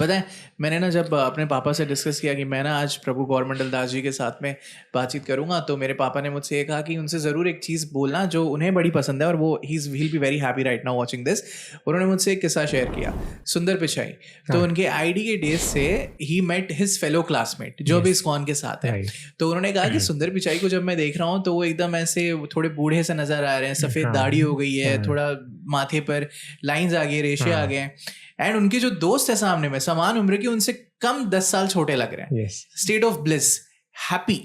पता है, मैंने ना जब अपने पापा से डिस्कस किया कि मैं ना आज प्रभु गौरमंडल दास जी के साथ में बातचीत करूंगा, तो मेरे पापा ने मुझसे ये कहा कि उनसे ज़रूर एक चीज़ बोलना जो उन्हें बड़ी पसंद है, और वो he'll be very happy right now watching this। उन्होंने मुझसे एक किस्सा शेयर किया, सुंदर पिचाई। तो उनके आईडी के डेज से ही मेट हिज फेलो क्लासमेट जो भी इस्कॉन के साथ है। तो उन्होंने कहा कि सुंदर पिचाई को जब मैं देख रहा हूँ तो वो एकदम ऐसे थोड़े बूढ़े से नजर आ रहे हैं, सफ़ेद दाढ़ी हो गई है, थोड़ा माथे पर लाइंस आ गए, रेशे आ गए, एंड उनके जो दोस्त है सामने में समान उम्र के उनसे कम 10 साल छोटे लग रहे हैं। State of bliss, happy.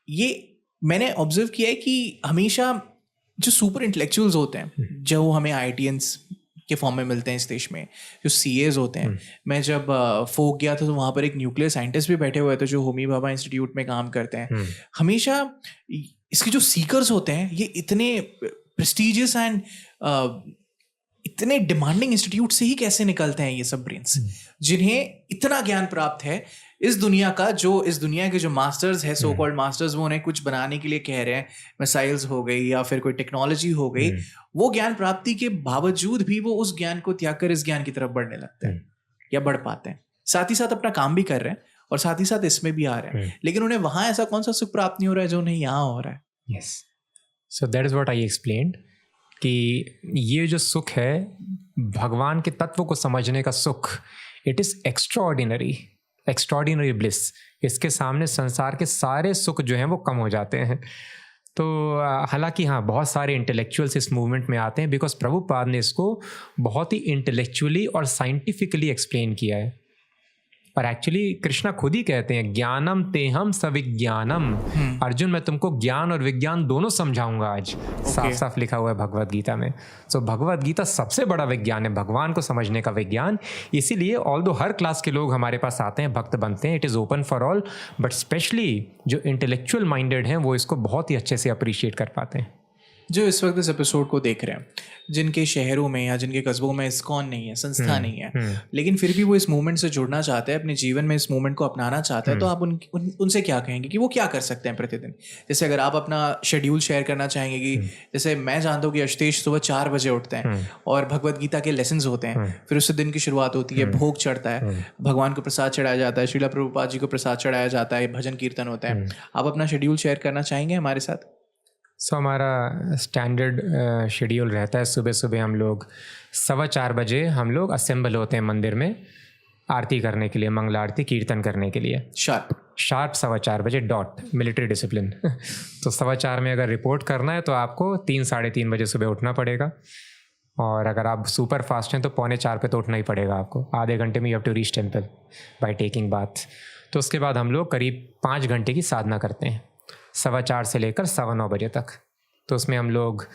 ये मैंने ऑब्जर्व किया है कि हमेशा जो सुपर इंटेलेक्चुअल्स होते हैं, जो हमें आईटीएंस के फॉर्म में मिलते हैं इस देश में, जो सीएज होते हैं। मैं जब फोक गया था तो वहाँ पर एक न्यूक्लियर साइंटिस्ट भी बैठे हुए थे जो होमी भाभा इंस्टीट्यूट में काम करते हैं। हमेशा इसके जो सीकर्स होते हैं ये इतने प्रेस्टिजियस एंड इतने डिमांडिंग इंस्टीट्यूट से ही कैसे निकलते हैं ये सब ब्रेन्स, जिन्हें इतना ज्ञान प्राप्त है इस दुनिया का, जो इस दुनिया के जो मास्टर्स है, सो कॉल्ड मास्टर्स, वो उन्हें कुछ बनाने के लिए कह रहे हैं, मिसाइल्स हो गई या फिर कोई टेक्नोलॉजी हो गई, वो ज्ञान प्राप्ति के बावजूद भी वो उस ज्ञान को त्याग कर इस ज्ञान की तरफ बढ़ने लगते हैं या बढ़ पाते हैं। साथ ही साथ अपना काम भी कर रहे हैं और साथ ही साथ इसमें भी आ रहे हैं, लेकिन उन्हें वहां ऐसा कौन सा सुख प्राप्त नहीं हो रहा है जो उन्हें यहाँ हो रहा है। Yes, so that is what I explained कि ये जो सुख है, भगवान के तत्व को समझने का सुख, इट इज़ एक्स्ट्रॉर्डिनरी ब्लिस। इसके सामने संसार के सारे सुख जो हैं वो कम हो जाते हैं। तो हालांकि हाँ, बहुत सारे इंटेलेक्चुअल्स इस मूवमेंट में आते हैं बिकॉज प्रभुपाद ने इसको बहुत ही इंटेलेक्चुअली और साइंटिफिकली एक्सप्लेन किया है। और एक्चुअली कृष्णा खुद ही कहते हैं, ज्ञानम तेहम सविज्ञानम। अर्जुन, मैं तुमको ज्ञान और विज्ञान दोनों समझाऊंगा आज। साफ साफ लिखा हुआ है भगवद गीता में। सो भगवद गीता सबसे बड़ा विज्ञान है, भगवान को समझने का विज्ञान। इसीलिए ऑल्दो हर क्लास के लोग हमारे पास आते हैं, भक्त बनते हैं, it is open for all, but specially जो इंटेलेक्चुअल माइंडेड हैं वो इसको बहुत ही अच्छे से अप्रिशिएट कर पाते हैं। जो इस वक्त इस एपिसोड को देख रहे हैं, जिनके शहरों में या जिनके कस्बों में इस्कॉन नहीं है, संस्था नहीं है, लेकिन फिर भी वो इस मूवमेंट से जुड़ना चाहते हैं, अपने जीवन में इस मूवमेंट को अपनाना चाहते हैं, तो आप उनसे क्या कहेंगे कि वो क्या कर सकते हैं प्रतिदिन? जैसे अगर आप अपना शेड्यूल शेयर करना चाहेंगे कि जैसे मैं जानता हूँ कि अशतेश सुबह 4 बजे उठते हैं और भगवद गीता के लेसन्स होते हैं, फिर उससे दिन की शुरुआत होती है, भोग चढ़ता है, भगवान को प्रसाद चढ़ाया जाता है, श्रीला प्रभुपाद जी को प्रसाद चढ़ाया जाता है, भजन कीर्तन होता है। आप अपना शेड्यूल शेयर करना चाहेंगे हमारे साथ? हमारा स्टैंडर्ड शेड्यूल रहता है, सुबह सुबह हम लोग 4:15 बजे हम लोग असेंबल होते हैं मंदिर में आरती करने के लिए, मंगला आरती कीर्तन करने के लिए। शार्प 4:15 बजे डॉट, मिलिट्री डिसिप्लिन। तो 4:15 में अगर रिपोर्ट करना है तो आपको 3-3:30 बजे सुबह उठना पड़ेगा, और अगर आप सुपर फास्ट हैं तो 3:45 पे तो उठना ही पड़ेगा आपको। आधे घंटे में you have to reach temple by taking bath. तो उसके बाद हम लोग करीब 5 घंटे की साधना करते हैं, 4:15 से लेकर 9:15 बजे तक। तो उसमें हम लोग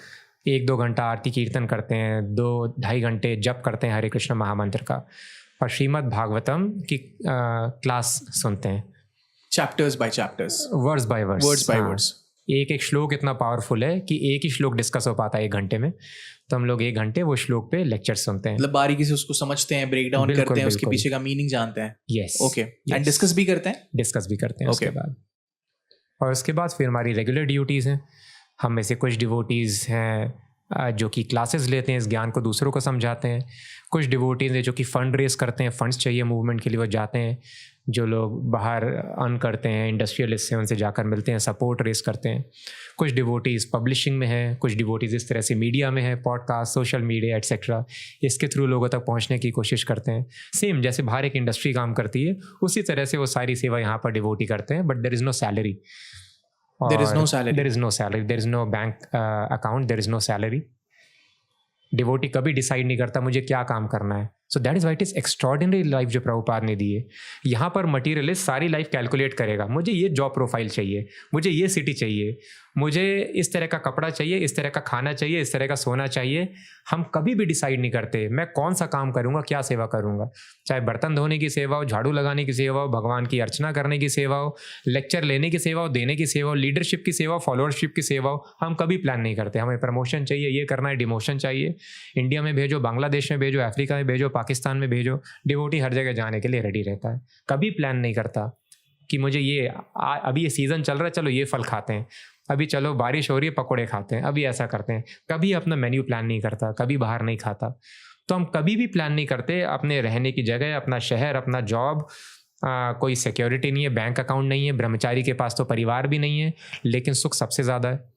1-2 घंटा आरती कीर्तन करते हैं, 2-2.5 घंटे जप करते हैं हरे कृष्ण महामंत्र का, और श्रीमद् भागवतम की क्लास सुनते हैं, chapters by chapters, words by words, words by words. एक श्लोक इतना पावरफुल है कि एक ही श्लोक डिस्कस हो पाता है 1 घंटे में, तो हम लोग 1 घंटे वो श्लोक पे लेक्चर सुनते हैं, मतलब बारीकी से उसको समझते हैं, ब्रेक डाउन करते हैं, उसके पीछे का मीनिंग जानते हैं। यस, ओके, एंड डिस्कस भी करते हैं उसके बाद। और उसके बाद फिर हमारी रेगुलर ड्यूटीज़ हैं। हम में से कुछ डिवोटीज़ हैं जो कि क्लासेस लेते हैं, इस ज्ञान को दूसरों को समझाते हैं। कुछ डिवोटीज़ हैं जो कि फ़ंड रेस करते हैं, फंड्स चाहिए मूवमेंट के लिए, वो जाते हैं। जो लोग बाहर अर्न करते हैं, इंडस्ट्रियलिस्ट हैं, उनसे जाकर मिलते हैं, सपोर्ट रेस करते हैं। कुछ डिवोटीज़ पब्लिशिंग में हैं, कुछ डिवोटीज़ इस तरह से मीडिया में है, पॉडकास्ट, सोशल मीडिया एट्सेट्रा, इसके थ्रू लोगों तक पहुंचने की कोशिश करते हैं। सेम जैसे बाहर एक इंडस्ट्री काम करती है, उसी तरह से वो सारी सेवा यहाँ पर डिवोटी करते हैं, but there is no salary. There is no salary. There is no salary. There is no bank account. There is no salary. Devotee कभी डिसाइड नहीं करता मुझे क्या काम करना है। So that is why it is extraordinary life जो प्रभुपाद ने दी है। यहाँ पर मटीरियलिस्ट सारी लाइफ कैलकुलेट करेगा, मुझे ये जॉब प्रोफाइल चाहिए, मुझे ये सिटी चाहिए, मुझे इस तरह का कपड़ा चाहिए, इस तरह का खाना चाहिए, इस तरह का सोना चाहिए। हम कभी भी डिसाइड नहीं करते मैं कौन सा काम करूँगा, क्या सेवा करूँगा, चाहे बर्तन धोने की सेवा हो, झाड़ू लगाने की सेवा हो, भगवान की अर्चना करने की सेवा हो, लेक्चर लेने की सेवा हो, देने की सेवा हो, लीडरशिप की सेवा हो, फॉलोअरशिप की सेवा हो। हम कभी प्लान नहीं करते हमें प्रमोशन चाहिए, ये करना है, डिमोशन चाहिए, इंडिया में भेजो, बांग्लादेश में भेजो, अफ्रीका में भेजो, पाकिस्तान में भेजो। डिवोटी हर जगह जाने के लिए रेडी रहता है, कभी प्लान नहीं करता कि मुझे ये अभी ये सीज़न चल रहा है, चलो ये फल खाते हैं, अभी चलो बारिश हो रही है पकोड़े खाते हैं, अभी ऐसा करते हैं। कभी अपना मेन्यू प्लान नहीं करता, कभी बाहर नहीं खाता। तो हम कभी भी प्लान नहीं करते अपने रहने की जगह, अपना शहर, अपना जॉब, कोई सिक्योरिटी नहीं है, बैंक अकाउंट नहीं है, ब्रह्मचारी के पास तो परिवार भी नहीं है, लेकिन सुख सबसे ज़्यादा है।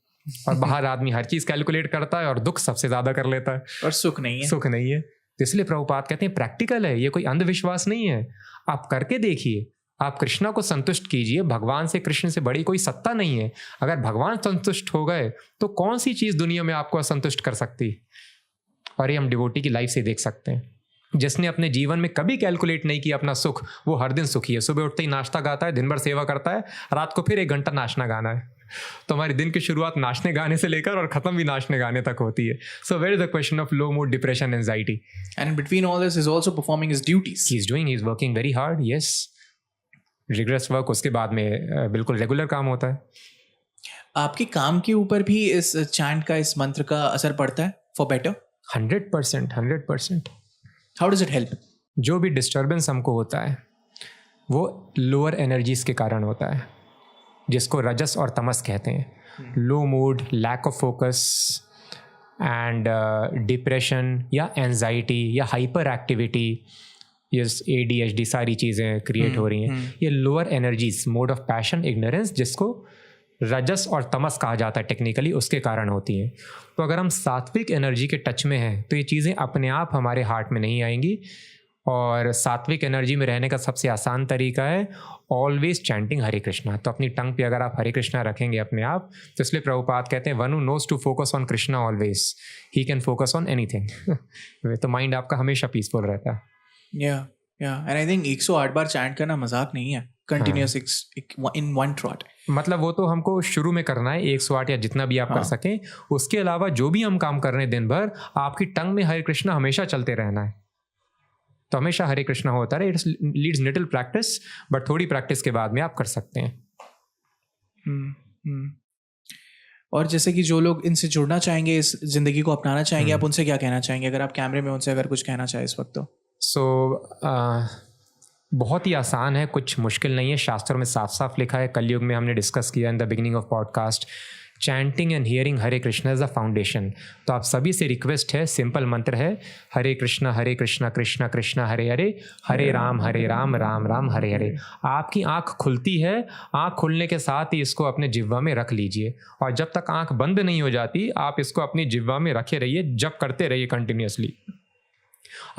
और बाहर आदमी हर चीज़ कैलकुलेट करता है और दुख सबसे ज़्यादा कर लेता है, और सुख नहीं है। सुख नहीं है। तो इसलिए प्रभुपाद कहते हैं प्रैक्टिकल है, ये कोई अंधविश्वास नहीं है। आप करके देखिए, आप कृष्णा को संतुष्ट कीजिए। भगवान से, कृष्ण से बड़ी कोई सत्ता नहीं है। अगर भगवान संतुष्ट हो गए तो कौन सी चीज़ दुनिया में आपको असंतुष्ट कर सकती। और ये हम डिवोटी की लाइफ से देख सकते हैं। जिसने अपने जीवन में कभी कैलकुलेट नहीं किया अपना सुख, वो हर दिन सुखी है। सुबह उठते ही नाश्ता गाता है, दिन भर सेवा करता है, रात को फिर 1 घंटा नाचना गाना है। तो हमारी दिन की शुरुआत नाचने गाने से लेकर और खत्म भी नाचने गाने तक होती है। So where is the question of low mood, depression, anxiety, and in between all this is also performing his duties. He is working very hard. Yes, rigorous work उसके बाद में बिल्कुल रेगुलर काम होता है। आपके काम के ऊपर भी इस चैंट का, इस मंत्र का असर पड़ता है for better? 100%। How does it help? जो भी डिस्टर्बेंस हमको होता है वो लोअर एनर्जीज के कारण होता है, जिसको रजस और तमस कहते हैं। Low mood, lack of focus and depression या एंजाइटी या हाइपर एक्टिविटी, ये ADHD सारी चीज़ें क्रिएट हो रही हैं। ये lower energies, mode of passion, ignorance, जिसको रजस और तमस कहा जाता है टेक्निकली, उसके कारण होती हैं। तो अगर हम सात्विक एनर्जी के टच में हैं तो ये चीज़ें अपने आप हमारे हार्ट में नहीं आएंगी। और सात्विक एनर्जी में रहने का सबसे आसान तरीका है ऑलवेज चैंटिंग हरे कृष्णा। तो अपनी टंग पे अगर आप हरे कृष्णा रखेंगे अपने आप, तो इसलिए प्रभुपाद कहते हैं one who knows to focus on Krishna always, he can focus on anything. तो माइंड आपका हमेशा पीसफुल रहता है। या एंड आई थिंक 108 बार चैंट करना मजाक नहीं है, कंटिन्यूअस इन वन ट्रॉट। मतलब वो तो हमको शुरू में करना है 108 या जितना भी आप कर सकें। उसके अलावा जो भी हम काम कर रहे हैं दिन भर, आपकी टंग में हरे कृष्णा हमेशा चलते रहना है। तो हमेशा हरे कृष्णा होता है। It's leads little practice, but थोड़ी प्रैक्टिस के बाद में आप कर सकते हैं। और जैसे कि जो लोग इनसे जुड़ना चाहेंगे, इस जिंदगी को अपनाना चाहेंगे, आप उनसे क्या कहना चाहेंगे? अगर आप कैमरे में उनसे अगर कुछ कहना चाहे इस वक्त तो। बहुत ही आसान है, कुछ मुश्किल नहीं है। शास्त्रों में साफ साफ लिखा है, कलयुग में हमने डिस्कस किया in the beginning of podcast, chanting and hearing Hare Krishna is the foundation. तो आप सभी से रिक्वेस्ट है, सिंपल मंत्र है, हरे कृष्णा कृष्णा कृष्णा हरे हरे, हरे राम राम राम हरे हरे। आपकी आंख खुलती है, आंख खुलने के साथ ही इसको अपने जिह्वा में रख लीजिए, और जब तक आंख बंद नहीं हो जाती आप इसको अपनी जिह्वा में रखे रहिए, जप करते रहिए कंटिन्यूसली।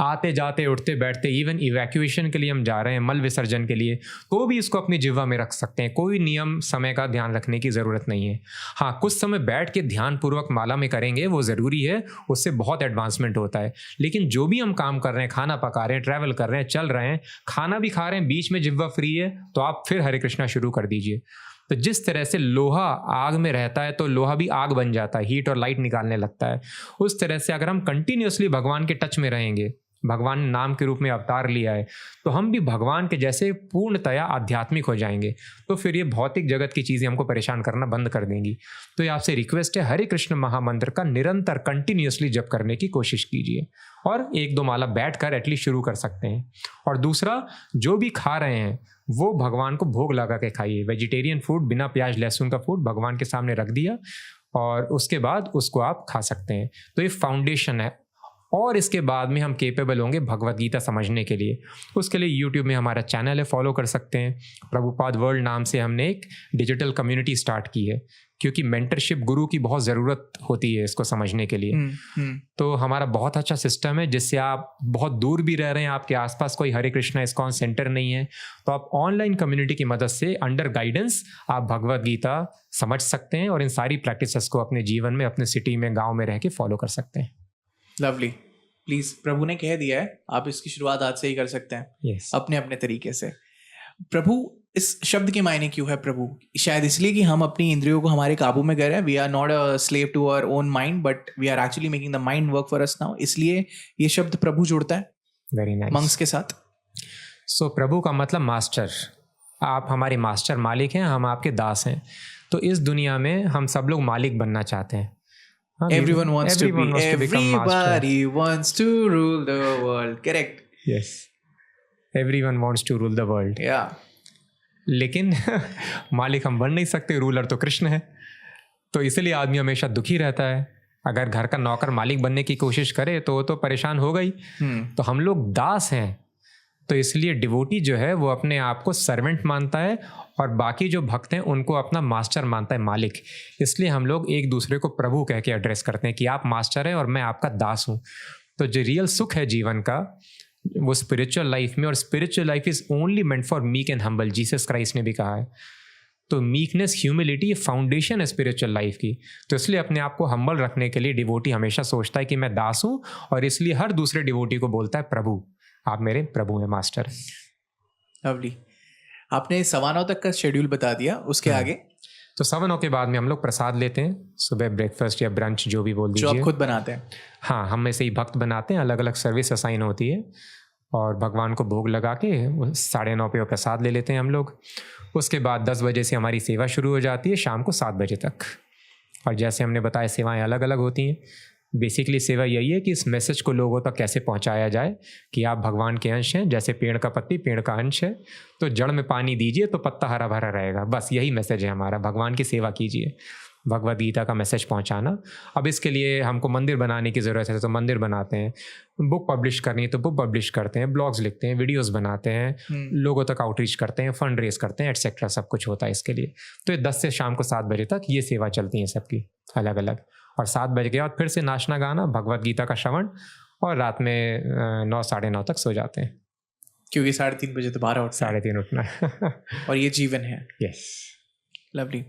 आते जाते उठते बैठते, इवन इवैक्यूएशन के लिए हम जा रहे हैं, मल विसर्जन के लिए, तो भी इसको अपनी जिह्वा में रख सकते हैं। कोई नियम समय का ध्यान रखने की ज़रूरत नहीं है। हाँ, कुछ समय बैठ के ध्यानपूर्वक माला में करेंगे, वो ज़रूरी है, उससे बहुत एडवांसमेंट होता है। लेकिन जो भी हम काम कर रहे हैं, खाना पका रहे हैं, ट्रैवल कर रहे हैं, चल रहे हैं, खाना भी खा रहे हैं, बीच में जिह्वा फ्री है, तो आप फिर हरे कृष्णा शुरू कर दीजिए। तो जिस तरह से लोहा आग में रहता है तो लोहा भी आग बन जाता है, हीट और लाइट निकालने लगता है, उस तरह से अगर हम कंटिन्यूसली भगवान के टच में रहेंगे, भगवान ने नाम के रूप में अवतार लिया है, तो हम भी भगवान के जैसे पूर्णतया आध्यात्मिक हो जाएंगे। तो फिर ये भौतिक जगत की चीज़ें हमको परेशान करना बंद कर देंगी। तो ये आपसे रिक्वेस्ट है, हरे कृष्ण महामंत्र का निरंतर कंटिन्यूसली जप करने की कोशिश कीजिए, और 1-2 माला बैठ कर एटलीस्ट शुरू कर सकते हैं। और दूसरा, जो भी खा रहे हैं वो भगवान को भोग लगा के खाइए। वेजिटेरियन फूड, बिना प्याज लहसुन का फूड भगवान के सामने रख दिया, और उसके बाद उसको आप खा सकते हैं। तो ये फाउंडेशन है, और इसके बाद में हम केपेबल होंगे भगवत गीता समझने के लिए। उसके लिए यूट्यूब में हमारा चैनल है, फॉलो कर सकते हैं। प्रभुपाद वर्ल्ड नाम से हमने एक डिजिटल कम्युनिटी स्टार्ट की है, क्योंकि मेंटरशिप गुरु की बहुत ज़रूरत होती है इसको समझने के लिए। तो हमारा बहुत अच्छा सिस्टम है, जिससे आप बहुत दूर भी रह रहे हैं, आपके आसपास कोई हरे कृष्णा इस्कॉन सेंटर नहीं है, तो आप ऑनलाइन कम्युनिटी की मदद से अंडर गाइडेंस आप भगवत गीता समझ सकते हैं, और इन सारी प्रैक्टिसेस को अपने जीवन में, अपने सिटी में, गाँव में रह के फॉलो कर सकते हैं। लवली। प्लीज, प्रभु ने कह दिया है, आप इसकी शुरुआत आज से ही कर सकते हैं। yes. अपने अपने तरीके से। प्रभु, इस शब्द के मायने क्यों है प्रभु? शायद इसलिए कि हम अपनी इंद्रियों को हमारे काबू में कर रहे हैं। We are not a slave to our own mind, but we are actually making the mind work for us now, इसलिए ये शब्द प्रभु जुड़ता है वेरी नाइस मंक्स के साथ। सो प्रभु का मतलब मास्टर। आप हमारे मास्टर, मालिक हैं, हम आपके दास हैं। तो इस दुनिया में हम सब लोग मालिक बनना चाहते हैं। Everyone wants to become master. Everybody wants to rule the world. Correct. Yes. Everyone wants to rule the world. Yeah. लेकिन मालिक हम बन नहीं सकते, रूलर तो कृष्ण है। तो इसलिए आदमी हमेशा दुखी रहता है, अगर घर का नौकर मालिक बनने की कोशिश करे तो वो तो परेशान होगा ही। तो हम लोग दास हैं, तो इसलिए डिवोटी जो है वो अपने आप को सर्वेंट मानता है और बाकी जो भक्त हैं उनको अपना मास्टर मानता है, मालिक। इसलिए हम लोग एक दूसरे को प्रभु कह के एड्रेस करते हैं कि आप मास्टर हैं और मैं आपका दास हूँ। तो जो रियल सुख है जीवन का वो स्पिरिचुअल लाइफ में, और spiritual life is only meant for meek and humble, Jesus Christ ने भी कहा है। तो मीकनेस, ह्यूमिलिटी ये फाउंडेशन है स्पिरिचुअल लाइफ की। तो इसलिए अपने आप को हम्बल रखने के लिए डिवोटी हमेशा सोचता है कि मैं दास हूँ, और इसलिए हर दूसरे डिवोटी को बोलता है प्रभु, आप मेरे प्रभु हैं, मास्टर। लवली। आपने 9:15 तक का शेड्यूल बता दिया, उसके आगे? तो 9:15 के बाद में हम लोग प्रसाद लेते हैं, सुबह ब्रेकफास्ट या ब्रंच जो भी बोल दीजिए। जो आप खुद बनाते हैं? हाँ, हम में से ही भक्त बनाते हैं, अलग अलग सर्विस असाइन होती है, और भगवान को भोग लगा के 9:30 पे प्रसाद ले लेते हैं हम लोग। उसके बाद 10 बजे से हमारी सेवा शुरू हो जाती है शाम को 7 बजे तक। और जैसे हमने बताया सेवाएं अलग अलग होती हैं। बेसिकली सेवा यही है कि इस मैसेज को लोगों तक कैसे पहुंचाया जाए कि आप भगवान के अंश हैं। जैसे पेड़ का पत्ती पेड़ का अंश है, तो जड़ में पानी दीजिए तो पत्ता हरा भरा रहेगा। बस यही मैसेज है हमारा, भगवान की सेवा कीजिए, भगवद गीता का मैसेज पहुंचाना। अब इसके लिए हमको मंदिर बनाने की ज़रूरत है तो मंदिर बनाते हैं, बुक पब्लिश करनी है तो बुक पब्लिश करते हैं, ब्लॉग्स लिखते हैं, वीडियोस बनाते हैं, लोगों तक आउटरीच करते हैं, फंड रेज करते हैं, एटसेट्रा, सब कुछ होता है इसके लिए। तो ये 10 से शाम को 7 बजे तक ये सेवा चलती है सबकी अलग अलग। और 7 बजे के बाद फिर से नाचना गाना, भगवद गीता का श्रवण, और रात में 9 साढ़े 9 तक सो जाते हैं, क्योंकि 3:30 बजे दोबारा उठना 3:30 उठना और ये जीवन है। यस। लवली।